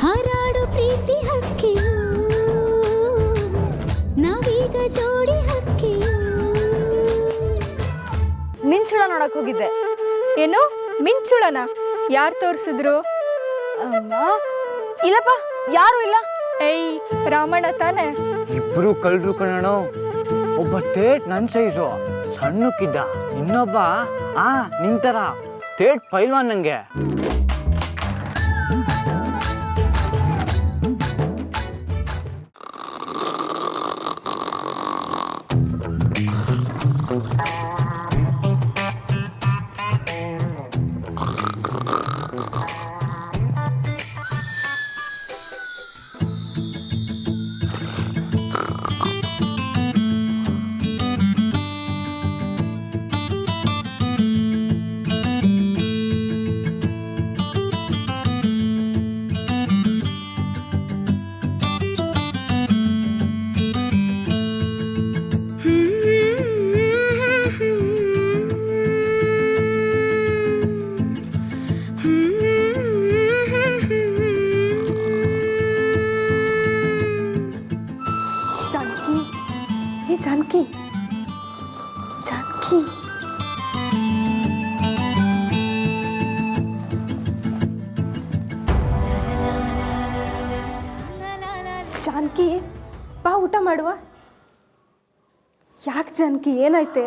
ಹಾರಾಡು ಪ್ರೀತಿ ಹಕ್ಕಿಯು ನಾವೀಗ ಜೋಡಿ ಹಕ್ಕಿಯು. ಮಿಂಚುಳ ನೋಡಕ್ ಹೋಗಿದ್ದೆ. ಏನು ಮಿಂಚುಳನ? ಯಾರು ತೋರಿಸಿದ್ರು? ಇಲ್ಲಪ್ಪ, ಯಾರು ಇಲ್ಲ. ಏಯ್ ರಾಮಣ್ಣ ತಾನೆ? ಇಬ್ರು ಕಳ್ರು ಕಣೋ. ಒಬ್ಬ ತೇಟ್ ನನ್ನ ಸೈಜು ಸಣ್ಣಕ್ಕಿದ್ದ, ಇನ್ನೊಬ್ಬ ನಿಂತರ ತೇಟ್ ಪೈಲ್ವಾನ್ ನಂಗೆ. जानकी, जानकी, जानकी ಬಾ ಊಟ ಮಾಡುವ. ಯಾಕೆ ಜಾನಕಿ ಏನಾಯ್ತೆ?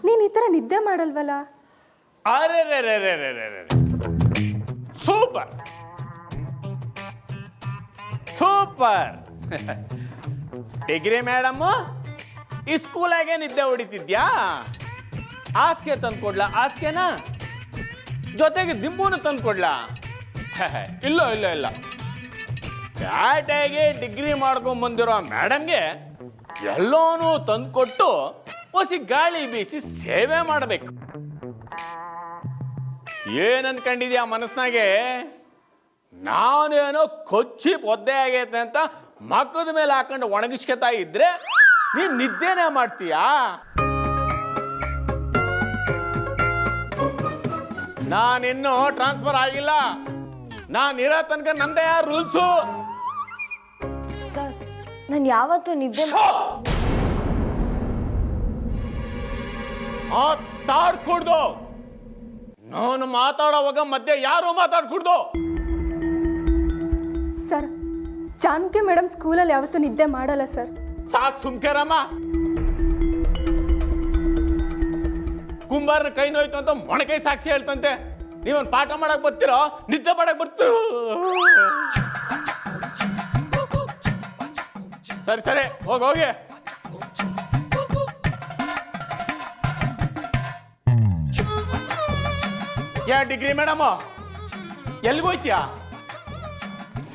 ನೀನು ಈ ಥರ ನಿದ್ದೆ ಮಾಡಲ್ವಲ್ಲ? ಅರೆ ಸೂಪರ್ ಸೂಪರ್. ಡಿಗ್ರಿ ಮೇಡಮ್ ಈ ಸ್ಕೂಲಾಗೆ ನಿದ್ದೆ ಹೊಡಿತಿದ್ಯಾ? ಆಸ್ಕೆ ತಂದ್ಕೊಡ್ಲಾ? ಆಸ್ಕೆನಾ ಜೊತೆಗೆ ದಿಂಬುನು ತಂದ್ಕೊಡ್ಲಾ? ಇಲ್ಲ ಇಲ್ಲ ಇಲ್ಲ, ಪ್ಯಾಟೆಗೆ ಡಿಗ್ರಿ ಮಾಡ್ಕೊಂಡ್ ಬಂದಿರೋ ಮೇಡಮ್ಗೆ ಎಲ್ಲೋನು ತಂದ್ಕೊಟ್ಟು ಹೊಸಿ ಗಾಳಿ ಬೀಸಿ ಸೇವೆ ಮಾಡಬೇಕು. ಏನ್ ಅನ್ಕೊಂಡಿದ್ಯಾ ಮನಸ್ನಾಗೆ? ನಾನೇನೋ ಕೊಚ್ಚಿ ಒದ್ದೆ ಆಗೈತೆ ಅಂತ ಮಕ್ಕದ ಮೇಲೆ ಹಾಕೊಂಡು ಒಣಗಿಸ್ಕೊತಾ ಇದ್ರೆ ನೀನ್ ನಿದ್ದೆನೇ ಮಾಡ್ತೀಯಾ? ನಾನಿನ್ನೂ ಟ್ರಾನ್ಸ್ಫರ್ ಆಗಿಲ್ಲ. ನಾನಿರೋ ತನಕ ನಂದೇ ರೂಲ್ಸು. ಸರ್, ನಾನು ಯಾವತ್ತೂ ನಿದ್ದೆ ಮಾತಾಡ್ಕೊಡ್ದು. ನಾನು ಮಾತಾಡೋವಾಗ ಮಧ್ಯೆ ಯಾರು ಮಾತಾಡ್ಕೊಡ್ದು. ಸರ್, ಜಾನಕಿ ಮೇಡಮ್ ಸ್ಕೂಲಲ್ಲಿ ಯಾವತ್ತೂ ನಿದ್ದೆ ಮಾಡಲ್ಲ ಸರ್. ಸಾಕ್ ಸುಮ್ಕೆರಮ್ಮ. ಕುಂಬಾರನ ಕೈ ನೋಯ್ತು ಅಂತ ಮೊಣಕೈ ಸಾಕ್ಷಿ ಹೇಳ್ತಂತೆ. ನೀವೊಂದು ಪಾಠ ಮಾಡಕ್ ಬರ್ತಿರೋ, ನಿದ್ದೆ ಮಾಡಕ್ ಬರ್ತಿರೋ? ಸರಿ ಸರಿ, ಹೋಗಿ. ಯಾ ಡಿಗ್ರಿ ಮೇಡಮ್ ಎಲ್ಲಿಗೋಯ್ತೀಯಾ?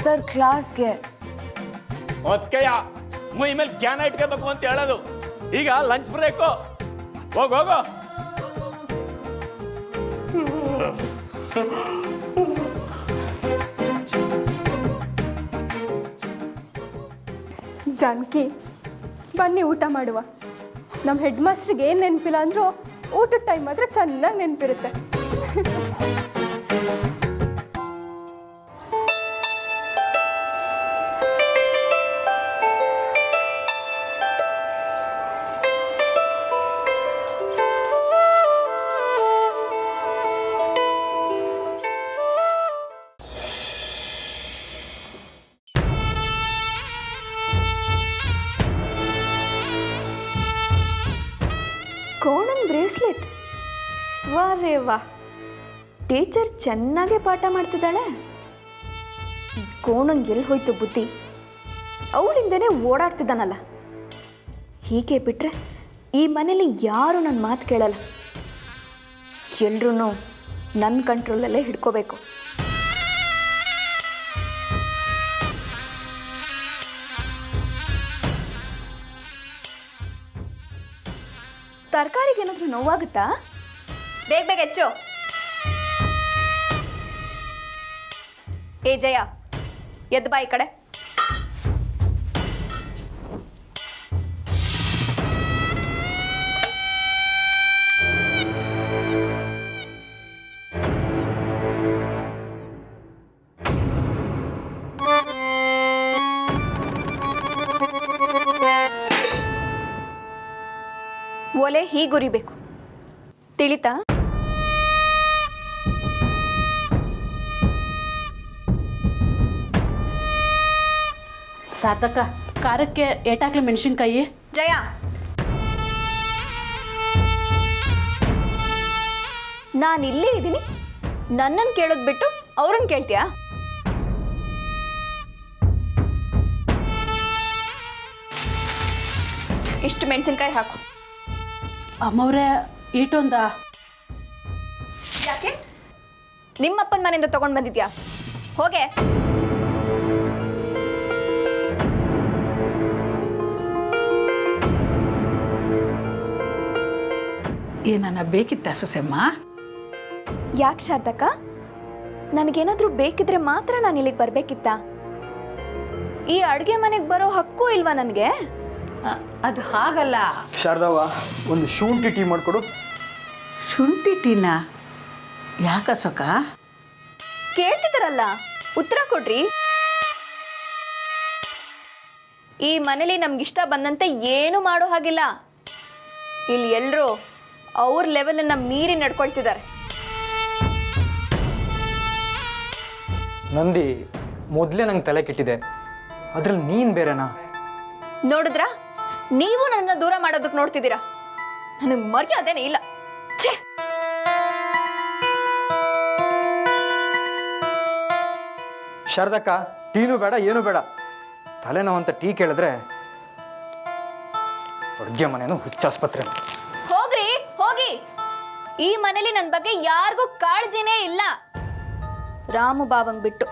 ಸರ್, ಕ್ಲಾಸ್ಗೆ. ಒತ್ಕೆಯ ಮೈ ಮೇಲೆ ಜ್ಞಾನ ಇಟ್ಕೋಬೇಕು ಅಂತ ಹೇಳೋದು. ಈಗ ಲಂಚ್ ಬ್ರೇಕು, ಹೋಗು. ಜಾನಕಿ, ಬನ್ನಿ ಊಟ ಮಾಡುವ. ನಮ್ಮ ಹೆಡ್ ಮಾಸ್ಟ್ರಿಗೆ ಏನು ನೆನಪಿಲ್ಲ ಅಂದರೂ ಊಟದ ಟೈಮ್ ಮಾತ್ರ ಚೆನ್ನಾಗಿ ನೆನಪಿರುತ್ತೆ. ಕೋಣನ್ ಬ್ರೇಸ್ಲೆಟ್, ವಾ ರೇ ವಾ. ಟೀಚರ್ ಚೆನ್ನಾಗೇ ಪಾಠ ಮಾಡ್ತಿದ್ದಾಳೆ. ಈ ಕೋಣಂಗೆ ಎಲ್ಲಿ ಹೋಯ್ತು ಬುದ್ಧಿ? ಅವಳಿಂದನೇ ಓಡಾಡ್ತಿದ್ದಾನಲ್ಲ. ಹೀಗೆ ಬಿಟ್ರೆ ಈ ಮನೇಲಿ ಯಾರು ನನ್ನ ಮಾತು ಕೇಳಲ್ಲ. ಎಲ್ರೂ ನನ್ನ ಕಂಟ್ರೋಲಲ್ಲೇ ಹಿಡ್ಕೋಬೇಕು. ತರಕಾರಿಗೆ ಏನಾದರೂ ನೋವಾಗುತ್ತಾ? ಬೇಗ ಹೆಚ್ಚು. ಏ ಜಯ, ಎದ್ದು ಬಾ ಈ ಕಡೆ. ಒಲೆ ಹೀಗೆ ಉರಿಬೇಕು, ತಿಳಿತಾ? ಸಾರ್ಥಕ, ಖಾರಕ್ಕೆ ಏಟಾಕ್ಲಿ ಮೆಣಸಿನ್ಕಾಯಿ? ಜಯ, ನಾನು ಇಲ್ಲೇ ಇದ್ದೀನಿ, ನನ್ನನ್ನು ಕೇಳೋದು ಬಿಟ್ಟು ಅವ್ರನ್ನ ಕೇಳ್ತೀಯಾ? ಇಷ್ಟು ಮೆಣಸಿನ್ಕಾಯಿ ಹಾಕು. ಅಮ್ಮವ್ರೆ, ಈಟೊಂದ? ಯಾಕೆ? ನಿಮ್ಮಪ್ಪನ ಮನೆಯಿಂದ ತಗೊಂಡು ಬಂದಿದ್ಯಾ? ಹೋಗೆ. ಏನನ್ನ ಬೇಕಿತ್ತ ಸೊಸೆಮ್ಮ? ಯಾಕೆ ಶಾರದಕ್ಕ? ನನಗೇನಾದರೂ ಬೇಕಿದ್ರೆ ಮಾತ್ರ ನಾನು ಇಲ್ಲಿಗೆ ಬರಬೇಕಿತ್ತ? ಈ ಅಡುಗೆ ಮನೆಗೆ ಬರೋ ಹಕ್ಕು ಇಲ್ವಾ ನನಗೆ? ಅದು ಹಾಗಲ್ಲ ಶಾರದವ್ವ, ಒಂದು ಶುಂಠಿ ಟೀ ಮಾಡಿಕೊಡು. ಶುಂಠಿ ಟೀನ? ಯಾಕ ಸೊಕ? ಕೇಳ್ತಿದ್ದಾರಲ್ಲ, ಉತ್ತರ ಕೊಡ್ರಿ. ಈ ಮನೇಲಿ ನಮ್ಗಿಷ್ಟ ಬಂದಂತೆ ಏನು ಮಾಡೋ ಹಾಗಿಲ್ಲ. ಇಲ್ಲಿ ಎಲ್ಲರೂ ಅವ್ರ ಲೆವೆಲನ್ನು ಮೀರಿ ನಡ್ಕೊಳ್ತಿದ್ದಾರೆ. ನಂದಿ, ಮೊದಲೇ ನಂಗೆ ತಲೆ ಕೆಟ್ಟಿದೆ, ಅದ್ರಲ್ಲಿ ನೀನು ಬೇರೆನಾ? ನೋಡಿದ್ರಾ, ನೀವು ನನ್ನ ದೂರ ಮಾಡೋದಕ್ಕೆ ನೋಡ್ತಿದ್ದೀರಾ. ನನಗೆ ಮರ್ಯಾದೆನೇ ಇಲ್ಲ. ಛೇ! ಶಾರದಕ್ಕ, ಟೀನೂ ಬೇಡ ಏನೂ ಬೇಡ. ತಲೆನೋವಂತ ಟೀ ಕೇಳಿದ್ರೆ ಅಡುಗೆ ಮನೇನು ಹುಚ್ಚಾಸ್ಪತ್ರೆ. ಹೋಗ್ರಿ, ಹೋಗಿ. ಈ ಮನೇಲಿ ನನ್ನ ಬಗ್ಗೆ ಯಾರಿಗೂ ಕಾಳಜಿನೇ ಇಲ್ಲ, ರಾಮು ಬಾವಂಗ್ ಬಿಟ್ಟು.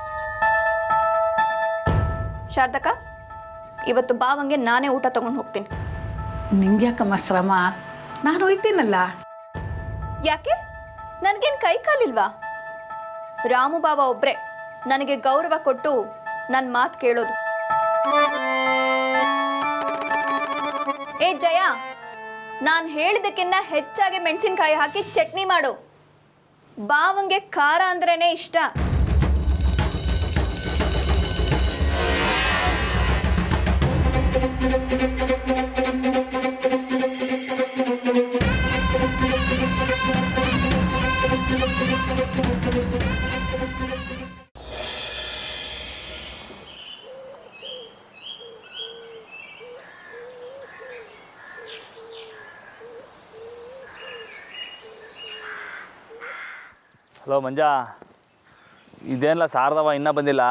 ಶಾರದಕ್ಕ, ಇವತ್ತು ಬಾವಂಗೆ ನಾನೇ ಊಟ ತಗೊಂಡು ಹೋಗ್ತೀನಿ. ನಿಂಗ್ಯಾಕಮ್ಮ ಶ್ರಮ? ನಾನು ಹೋಯ್ತೀನಲ್ಲ. ಯಾಕೆ? ನನಗೇನು ಕೈ ಕಾಲಿಲ್ವಾ? ರಾಮು ಬಾವ ಒಬ್ರೆ ನನಗೆ ಗೌರವ ಕೊಟ್ಟು ನನ್ನ ಮಾತು ಕೇಳೋದು. ಏ ಜಯ, ನಾನು ಹೇಳಿದಕ್ಕಿಂತ ಹೆಚ್ಚಾಗಿ ಮೆಣಸಿನ್ಕಾಯಿ ಹಾಕಿ ಚಟ್ನಿ ಮಾಡು. ಬಾವಂಗೆ ಖಾರ ಅಂದ್ರೇನೆ ಇಷ್ಟ. ಹಲೋ ಮಂಜಾ, ಇದೇನಿಲ್ಲ ಸಾರದವ ಇನ್ನೂ ಬಂದಿಲ್ಲ,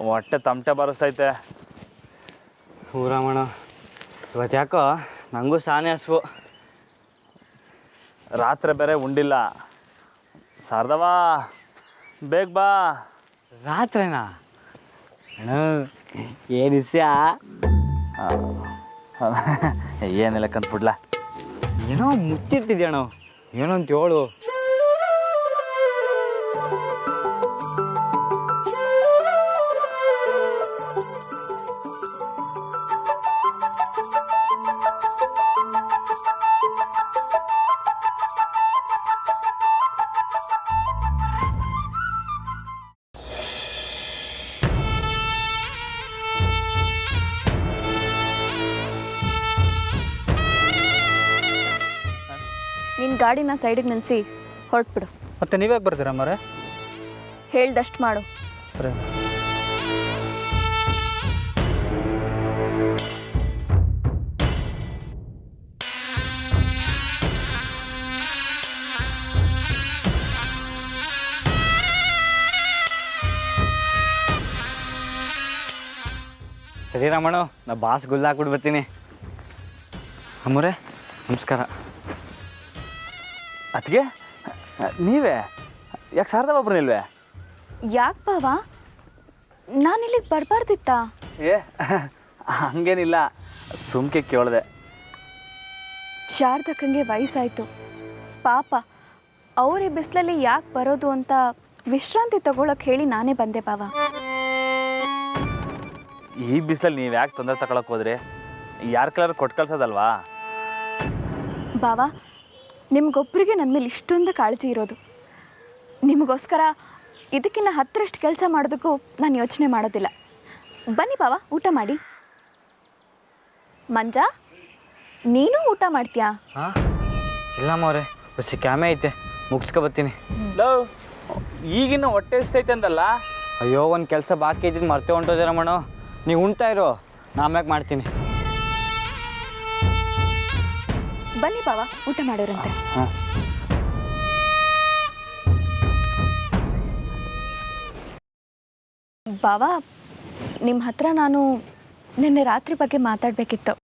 ಹೊಟ್ಟೆ ತಮಟೆ ಬರೆಸ್ತೈತೆ. ಊರಮಣ, ಇವತ್ತು ಯಾಕೋ ನನಗೂ ಸಾನೆ ಹಸ್ವು. ರಾತ್ರಿ ಬೇರೆ ಉಂಡಿಲ್ಲ. ಸಾರದವ ಬೇಗ ಬಾ. ರಾತ್ರಿನಾ? ಅಣ್ಣ ಏನು ವಿಷಯ? ಏನಿಲ್ಲ ಕಂತ್ಬಿಡ್ಲ. ಏನೋ ಮುಚ್ಚಿರ್ತಿದ್ಯಣ್ಣ, ಏನೋ ಅಂತ ಹೇಳು. ನಿನ್ನ ಗಾಡಿನ ಸೈಡಿಗೆ ನಿಲ್ಲಿಸಿ ಹೊರಟ್ಬಿಡು. ಮತ್ತೆ ನೀವ್ಯಾಕೆ ಬರ್ತೀರಾ ಮರೆ? ಹೇಳ್ದಷ್ಟು ಮಾಡು. ಸರಿ. ಸರಿ ರಾಮಣ್ಣ, ನಾ ಬಾಸ್ ಗುಲ್ಲ ಹಾಕ್ಬಿಟ್ಟು ಬರ್ತೀನಿ. ಅಮ್ಮರೇ ನಮಸ್ಕಾರ. ಅದಕ್ಕೆ ನೀವೇ ಯಾಕೆ ಸಾರದವ ಬರ್ನಿಲ್ವೇ? ಯಾಕೆ ಬಾವ, ನಾನು ಇಲ್ಲಿಗೆ ಬರಬಾರ್ದಿತ್ತಾ? ಏ ಹಂಗೇನಿಲ್ಲ, ಸುಮ್ಕೆ ಕೇಳಿದೆ. ಶಾರದಕ್ಕಂಗೆ ವಯಸ್ಸಾಯಿತು ಪಾಪ, ಅವರೇ ಬಿಸಿಲಲ್ಲಿ ಯಾಕೆ ಬರೋದು ಅಂತ ವಿಶ್ರಾಂತಿ ತಗೊಳಕ್ಕೆ ಹೇಳಿ ನಾನೇ ಬಂದೆ ಬಾವ. ಈ ಬಿಸಿಲಲ್ಲಿ ನೀವು ಯಾಕೆ ತೊಂದರೆ ತಗೊಳಕ್ಕೆ ಹೋದ್ರಿ? ಯಾರ ಕಲರ್ ಕೊಟ್ಟು ಕಳ್ಸೋದಲ್ವಾ? ಬಾವ, ನಿಮ್ಗೊಬ್ಬರಿಗೆ ನನ್ನ ಮೇಲೆ ಇಷ್ಟೊಂದು ಕಾಳಜಿ ಇರೋದು. ನಿಮಗೋಸ್ಕರ ಇದಕ್ಕಿಂತ 10ರಷ್ಟು ಕೆಲಸ ಮಾಡೋದಕ್ಕೂ ನಾನು ಯೋಚನೆ ಮಾಡೋದಿಲ್ಲ. ಬನ್ನಿ ಬಾವ, ಊಟ ಮಾಡಿ. ಮಂಜಾ, ನೀನು ಊಟ ಮಾಡ್ತೀಯಾ? ಹಾಂ ಇಲ್ಲಮ್ಮ ಅವರೇ ಖುಷಿ ಕ್ಯಾಮೆ ಐತೆ ಮುಗಿಸ್ಕೊಬತ್ತೀನಿ. ಲವ್ ಈಗಿನ ಹೊಟ್ಟೆ ಎಸ್ತೈತೆ ಅಂದಲ್ಲ. ಅಯ್ಯೋ ಒಂದು ಕೆಲಸ ಬಾಕಿ ಇದ್ದಿದ್ದು ಮರ್ತೆ ಹೊಂಟೋದಿರಮ್ಮಣ್ಣ. ನೀವು ಉಣ್ತಾ ಇರೋ, ನಾ ಆಮ್ಯಾಗ ಮಾಡ್ತೀನಿ. ಬನ್ನಿ ಬಾವ, ಊಟ ಮಾಡೋರಂತೆ. ಹಾಂ ಬಾವ, ನಿಮ್ಮ ಹತ್ರ ನಾನು ನಿನ್ನೆ ರಾತ್ರಿ ಬಗ್ಗೆ ಮಾತಾಡಬೇಕಿತ್ತು.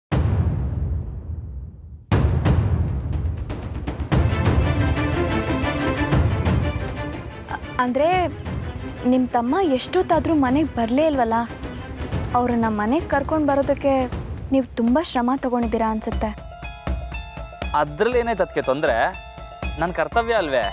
ಅಂದರೆ ನಿಮ್ಮ ತಮ್ಮ ಎಷ್ಟೊತ್ತಾದರೂ ಮನೆಗೆ ಬರಲೇ ಇಲ್ವಲ್ಲ, ಅವ್ರನ್ನ ಮನೆಗೆ ಕರ್ಕೊಂಡು ಬರೋದಕ್ಕೆ ನೀವು ತುಂಬ ಶ್ರಮ ತಗೊಂಡಿದ್ದೀರಾ ಅನಿಸುತ್ತೆ. ಅದ್ರಲ್ಲಿ ಏನೈತೆ ಅದಕ್ಕೆ ತೊಂದರೆ? ನನ್ನ ಕರ್ತವ್ಯ ಅಲ್ವೇ?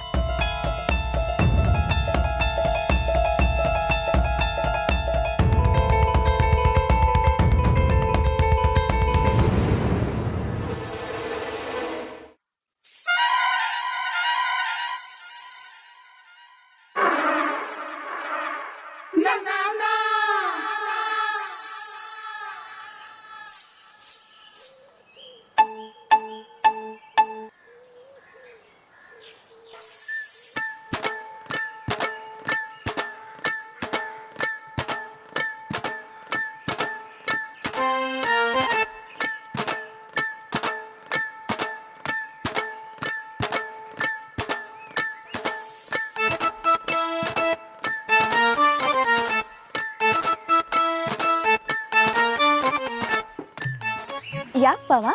ಯಾಕೆ ಬಾವ,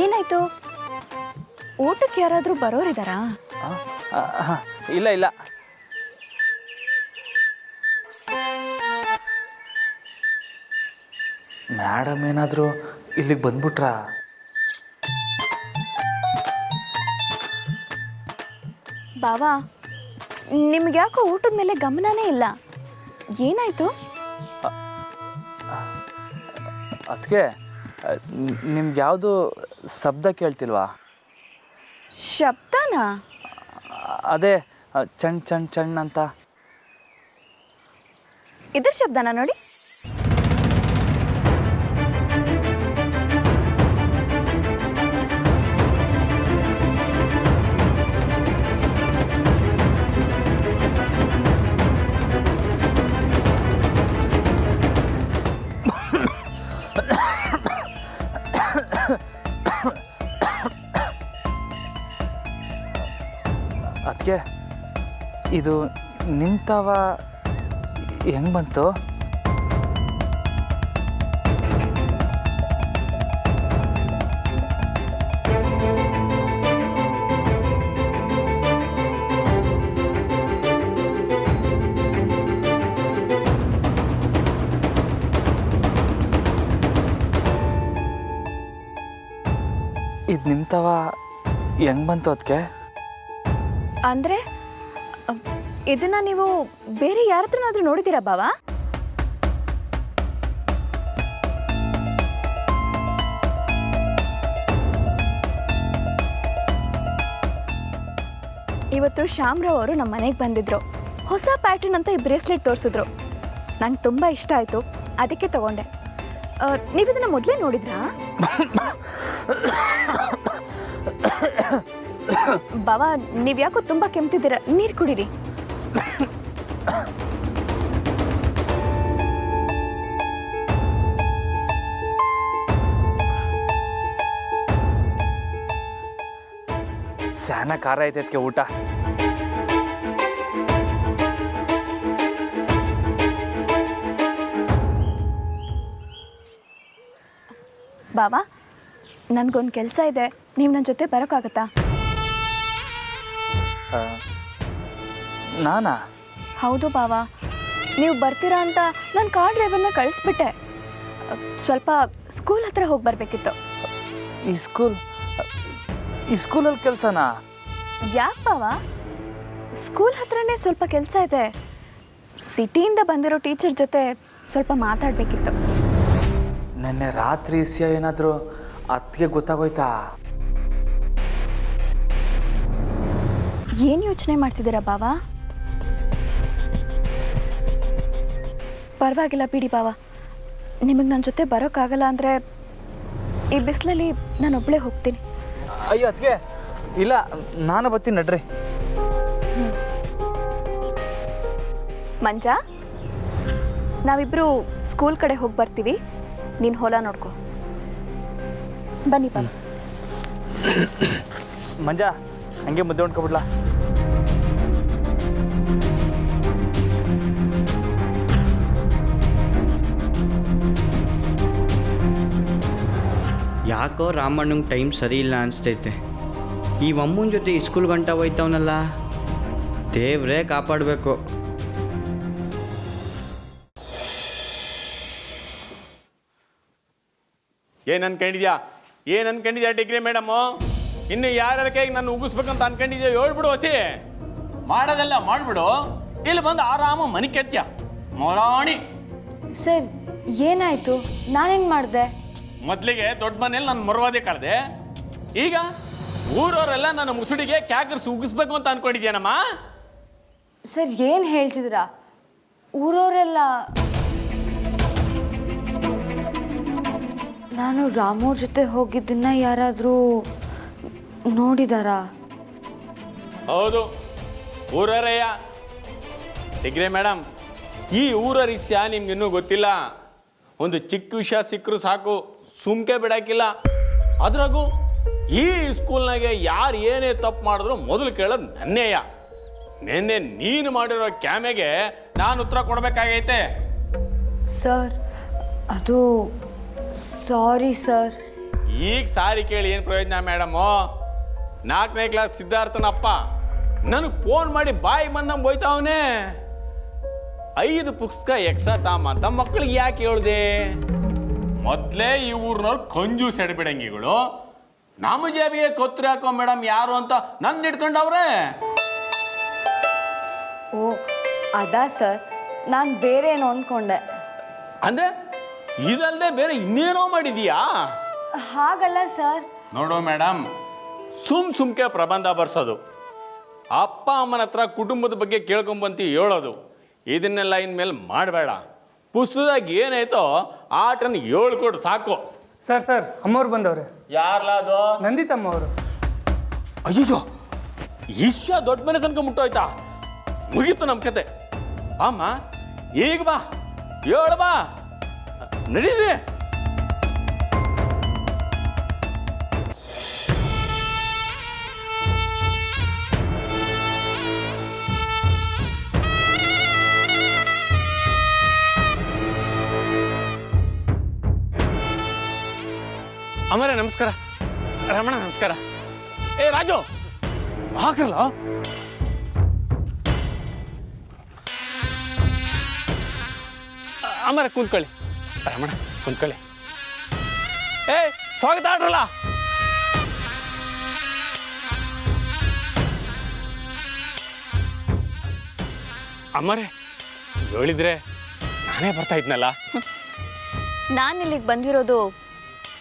ಏನಾಯ್ತು? ಊಟಕ್ಕೆ ಯಾರಾದರೂ ಬರೋರಿದ್ದಾರಾ? ಇಲ್ಲ ಇಲ್ಲ. ಮೇಡಮ್ ಏನಾದರೂ ಇಲ್ಲಿಗೆ ಬಂದ್ಬಿಟ್ರಾ? ಬಾವ, ನಿಮ್ಗೆ ಯಾಕೋ ಊಟದ ಮೇಲೆ ಗಮನನೇ ಇಲ್ಲ, ಏನಾಯ್ತು? ಅದಕ್ಕೆ ನಿಮ್ಗೆ ಯಾವುದು ಶಬ್ದ ಕೇಳ್ತಿಲ್ವಾ? ಶಬ್ದನಾ? ಅದೇ ಚಣ್ ಚಣ್ ಚಣ್ ಅಂತ. ಇದ್ರ ಶಬ್ದನಾ ನೋಡಿ. ಅದಕ್ಕೆ ಇದು ನಿಂತವ ಹೆಂಗೆ ಬಂತು? ಇದು ನಿಂತವ ಹೆಂಗೆ ಬಂತು ಅದಕ್ಕೆ? ಅಂದರೆ ಇದನ್ನ ನೀವು ಬೇರೆ ಯಾರ ಹತ್ರನಾದ್ರೂ ನೋಡಿದ್ದೀರಾ ಬಾವ? ಇವತ್ತು ಶ್ಯಾಮ್ರಾವ್ ಅವರು ನಮ್ಮ ಮನೆಗೆ ಬಂದಿದ್ರು. ಹೊಸ ಪ್ಯಾಟರ್ನ್ ಅಂತ ಈ ಬ್ರೇಸ್ಲೆಟ್ ತೋರಿಸಿದ್ರು. ನಂಗೆ ತುಂಬ ಇಷ್ಟ ಆಯಿತು, ಅದಕ್ಕೆ ತಗೊಂಡೆ. ನೀವು ಇದನ್ನು ಮೊದಲೇ ನೋಡಿದ್ರಾ? ಬಾವ, ನೀವು ಯಾಕೋ ತುಂಬ ಕೆಮ್ತಿದ್ದೀರಾ, ನೀರು ಕುಡೀರಿ. ಸ್ಯಾನ ಖಾರ ಐತೆ ಅದಕ್ಕೆ ಊಟ. ಬಾವ, ನನಗೊಂದು ಕೆಲಸ ಇದೆ, ನೀವು ನನ್ನ ಜೊತೆ ಬರೋಕ್ಕಾಗತ್ತಾ? ನಾನಾ? ಹೌದು ಬಾವ, ನೀವು ಬರ್ತೀರಾ ಅಂತ ನಾನು ಕಾರ್ ಡ್ರೈವರ್ನ ಕಳಿಸ್ಬಿಟ್ಟೆ. ಸ್ವಲ್ಪ ಸ್ಕೂಲ್ ಹತ್ರ ಹೋಗಿ ಬರಬೇಕಿತ್ತು. ಈ ಸ್ಕೂಲಲ್ಲಿ ಕೆಲಸನಾ? ಯಾಕೆ ಬಾವ? ಸ್ಕೂಲ್ ಹತ್ರನೇ ಸ್ವಲ್ಪ ಕೆಲಸ ಇದೆ. ಸಿಟಿಯಿಂದ ಬಂದಿರೋ ಟೀಚರ್ ಜೊತೆ ಸ್ವಲ್ಪ ಮಾತಾಡಬೇಕಿತ್ತು. ನೆನ್ನೆ ರಾತ್ರಿ ಏನಾದರೂ ಅದಕ್ಕೆ ಗೊತ್ತಾಗೋಯ್ತಾ? ಏನು ಯೋಚನೆ ಮಾಡ್ತಿದ್ದೀರಾ ಬಾವ? ಪರವಾಗಿಲ್ಲ ಬಿಡಿ ಬಾವ, ನಿಮಗೆ ನನ್ನ ಜೊತೆ ಬರೋಕ್ಕಾಗಲ್ಲ ಅಂದರೆ ಈ ಬಿಸಿಲಲ್ಲಿ ನಾನೊಬ್ಬಳೇ ಹೋಗ್ತೀನಿ. ಅಯ್ಯೋ ಅದಕ್ಕೆ ಇಲ್ಲ, ನಾನು ಬರ್ತೀನಿ ನಡ್ರಿ. ಮಂಜಾ, ನಾವಿಬ್ಬರು ಸ್ಕೂಲ್ ಕಡೆ ಹೋಗಿ ಬರ್ತೀವಿ. ನೀನು ಹೊಲ ನೋಡ್ಕೊ. ಬನ್ನಿ ಪಾಪ. ಮಂಜಾ, ಹಂಗೆ ಮುದ್ದೆ ಹೊಂಡ್ಕೊಬಿಡ್ಲಾ? ಯಾಕೋ ರಾಮಣ್ಣಂಗೆ ಟೈಮ್ ಸರಿ ಇಲ್ಲ ಅನಿಸ್ತೈತೆ. ಈ ಅಮ್ಮನ ಜೊತೆ ಸ್ಕೂಲ್ ಗಂಟ ಹೋಯ್ತವನಲ್ಲ, ದೇವ್ರೇ ಕಾಪಾಡಬೇಕು. ಏನು ಅನ್ಕೊಂಡಿದ್ಯಾ ಡಿಗ್ರಿ ಮೇಡಮು? ಇನ್ನು ಯಾರ್ಯಾರ ಕೈಗೆ ನಾನು ಉಗಿಸ್ಬೇಕಂತ ಅನ್ಕೊಂಡಿದ್ಯಾ ಹೇಳ್ಬಿಡು ಹೊಸಿ. ಮಾಡೋದೆಲ್ಲ ಮಾಡಿಬಿಡು, ಇಲ್ಲಿ ಬಂದು ಆರಾಮ ಮನೆ ಕೆತ್ಯ ಮೊರಾಣಿ. ಸರ್, ಏನಾಯಿತು? ನಾನೇನು ಮಾಡಿದೆ? ಮೊದಲಿಗೆ ದೊಡ್ಡ ಮನೇಲಿ ನಾನು ಮೊರವಾದೆ ಕಳೆದೆ. ಈಗ ಊರವರೆಲ್ಲ ನನ್ನ ಮುಸುಡಿಗೆ ಕ್ಯಾಕರ್ಸ್ ಉಗಿಸ್ಬೇಕು ಅಂತ ಅನ್ಕೊಂಡಿದ್ಯಾನಮ್ಮ? ಸರ್, ಏನು ಹೇಳ್ತಿದ್ದೀರಾ? ಊರವರೆಲ್ಲ ನಾನು ರಾಮೋರ್ ಜೊತೆ ಹೋಗಿದ್ದನ್ನ ಯಾರಾದರೂ ನೋಡಿದಾರಾ? ಹೌದು, ಊರರಯ್ಯ. ಡಿಗ್ರಿ ಮೇಡಮ್, ಈ ಊರ ವಿಷಯ ನಿಮ್ಗಿನ್ನೂ ಗೊತ್ತಿಲ್ಲ. ಒಂದು ಚಿಕ್ಕ ವಿಷಯ ಸಿಕ್ಕರು ಸಾಕು, ಸುಮ್ಕೆ ಬಿಡಾಕಿಲ್ಲ. ಅದ್ರಾಗೂ ಈ ಸ್ಕೂಲ್ನಾಗೆ ಯಾರು ಏನೇ ತಪ್ಪು ಮಾಡಿದ್ರು ಮೊದಲು ಕೇಳೋದು ನನ್ನೇಯ. ನಿನ್ನೆ ನೀನು ಮಾಡಿರೋ ಕ್ಯಾಮೆಗೆ ನಾನು ಉತ್ತರ ಕೊಡಬೇಕಾಗೈತೆ. ಸರ್, ಅದು ಸಾರಿ ಸರ್. ಈಗ ಸಾರಿ ಕೇಳಿ ಏನು ಪ್ರಯೋಜನ ಮೇಡಮು? 4ನೇ ಕ್ಲಾಸ್ ಸಿದ್ಧಾರ್ಥನಪ್ಪ ನನಗೆ ಫೋನ್ ಮಾಡಿ ಬಾಯಿ ಬಂದಂಗೆ ಬೋಯ್ತಾವನೆ. 5 ಪುಸ್ತಕ ಎಕ್ಸ್ಟ್ರಾ ತಾಮ ಅಂತ ಮಕ್ಕಳಿಗೆ ಯಾಕೆ ಹೇಳ್ದೆ? ಮೊದಲೇ ಈ ಊರಿನವ್ರು ಕಂಜೂಸ್ ಎಡಬಿಡಂಗಿಗಳು. ನಮ್ಮ ಜೇಬಿಗೆ ಕೊತ್ತರಿ ಹಾಕೋ ಮೇಡಮ್ ಯಾರು ಅಂತ ನನ್ನ ಇಟ್ಕೊಂಡವ್ರೆ. ಓ, ಅದಾ ಸರ್, ನಾನು ಬೇರೆ ಏನೋ ಅಂದ್ಕೊಂಡೆ. ಅಂದ್ರೆ ಇದಲ್ಲದೆ ಬೇರೆ ಇನ್ನೇನೋ ಮಾಡಿದೀಯಾ? ಹಾಗಲ್ಲ ಸರ್. ನೋಡು ಮೇಡಮ್, ಸುಮ್ಕೆ ಪ್ರಬಂಧ ಬರ್ಸೋದು, ಅಪ್ಪ ಅಮ್ಮನ ಹತ್ರ ಕುಟುಂಬದ ಬಗ್ಗೆ ಕೇಳ್ಕೊಂಬಂತಿ ಹೇಳೋದು, ಇದನ್ನೆಲ್ಲ ಇನ್ಮೇಲೆ ಮಾಡಬೇಡ. ಪುಸ್ತಕದಾಗ ಏನಾಯ್ತೋ ಆಟನ ಹೇಳ್ಕೊಡು ಸಾಕು. ಸರ್ ಅಮ್ಮವ್ರು ಬಂದವ್ರೆ. ಯಾರ್ಲ ಅದು? ನಂದಿತಮ್ಮ ಅವರು. ಅಯ್ಯೋ, ಇಷ್ಟ ದೊಡ್ಡ ಮನೆ ತನಕ ಮುಟ್ಟೋಯ್ತಾ? ಮುಗೀತು ನಮ್ಮ ಕತೆ. ಅಮ್ಮ ಈಗ ಬಾ, ಹೇಳ ಬಾ, ನಡೀರಿ. ಅಮರೇ ನಮಸ್ಕಾರ. ರಮಣ ನಮಸ್ಕಾರ. ಏ ರಾಜು ಹಾಕಲ್ಲ. ಅಮರ ಕುಂತ್ಕೊಳ್ಳಿ. ರಮಣ ಕುಂತ್ಕೊಳ್ಳಿ. ಏ ಸ್ವಾಗತ ಆಡ್ರಲ್ಲ. ಅಮ್ಮರೇ ಹೇಳಿದ್ರೆ ನಾನೇ ಬರ್ತಾ ಇದ್ನಲ್ಲ. ನಾನು ಇಲ್ಲಿಗೆ ಬಂದಿರೋದು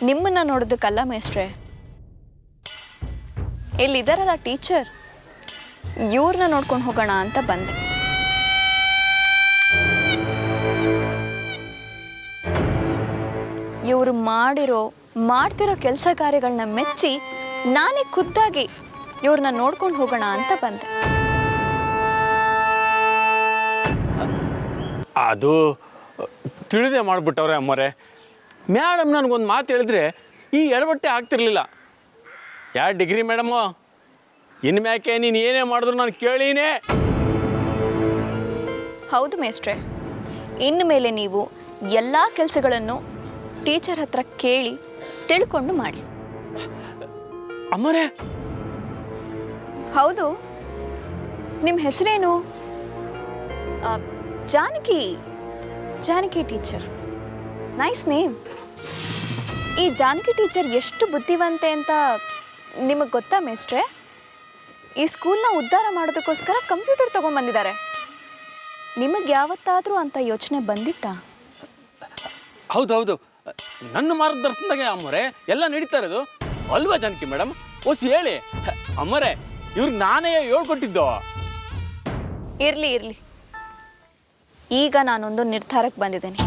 ನಿಮ್ಮನ್ನ ನೋಡೋದಕ್ಕಲ್ಲ ಮೇಸ್ಟ್ರೆ. ಇಲ್ಲಿದ್ದಾರಲ್ಲ ಟೀಚರ್, ಇವ್ರನ್ನ ನೋಡ್ಕೊಂಡು ಹೋಗೋಣ ಅಂತ ಬಂದೆ. ಇವರು ಮಾಡ್ತಿರೋ ಕೆಲಸ ಕಾರ್ಯಗಳನ್ನ ಮೆಚ್ಚಿ ನಾನೇ ಖುದ್ದಾಗಿ ಇವ್ರನ್ನ ನೋಡ್ಕೊಂಡು ಹೋಗೋಣ ಅಂತ ಬಂದೆ. ಅದು ತಿಳಿದೇ ಮಾಡಿಬಿಟ್ಟವ್ರೆ ಅಮ್ಮರೇ. ಮೇಡಮ್ ನನಗೊಂದು ಮಾತು ಹೇಳಿದ್ರೆ ಈ ಎಡವಟ್ಟೆ ಆಗ್ತಿರ್ಲಿಲ್ಲ. ಯಾರು ಡಿಗ್ರಿ ಮೇಡಮು, ಇನ್ಮ್ಯಾಕೆ ನೀನು ಏನೇ ಮಾಡಿದ್ರು ನಾನು ಕೇಳೀನೇ. ಹೌದು ಮೇಸ್ಟ್ರೆ, ಇನ್ನು ಮೇಲೆ ನೀವು ಎಲ್ಲ ಕೆಲಸಗಳನ್ನು ಟೀಚರ್ ಹತ್ರ ಕೇಳಿ ತಿಳ್ಕೊಂಡು ಮಾಡಿ. ಅಮ್ಮರೇ ಹೌದು, ನಿಮ್ಮ ಹೆಸರೇನು? ಜಾನಕಿ ಟೀಚರ್. Nice name. ಈ ಜಾನಕಿ ಟೀಚರ್ ಎಷ್ಟು ಬುದ್ಧಿವಂತೆ ಅಂತ ನಿಮಗೆ ಗೊತ್ತಾ ಮೇಸ್ಟ್ರೆ? ಈ ಸ್ಕೂಲ್ನ ಉದ್ಧಾರ ಮಾಡೋದಕ್ಕೋಸ್ಕರ ಕಂಪ್ಯೂಟರ್ ತೊಗೊಂಬಂದಿದ್ದಾರೆ. ನಿಮಗೆ ಯಾವತ್ತಾದರೂ ಅಂತ ಯೋಚನೆ ಬಂದಿತ್ತಾ? ಹೌದೌದು, ನನ್ನ ಮಾರ್ಗದರ್ಶನದಾಗೆ ಅಮ್ಮರೇ ಎಲ್ಲ ನಡೀತಾ ಇರೋದು ಅಲ್ವಾ ಜಾನಕಿ ಮೇಡಮ್? ಓಸಿ ಹೇಳಿ ಅಮ್ಮರೇ, ಇವ್ರಿಗೆ ನಾನೇ ಹೇಳ್ಕೊಟ್ಟಿದ್ದು. ಇರಲಿ, ಈಗ ನಾನೊಂದು ನಿರ್ಧಾರಕ್ಕೆ ಬಂದಿದ್ದೇನೆ.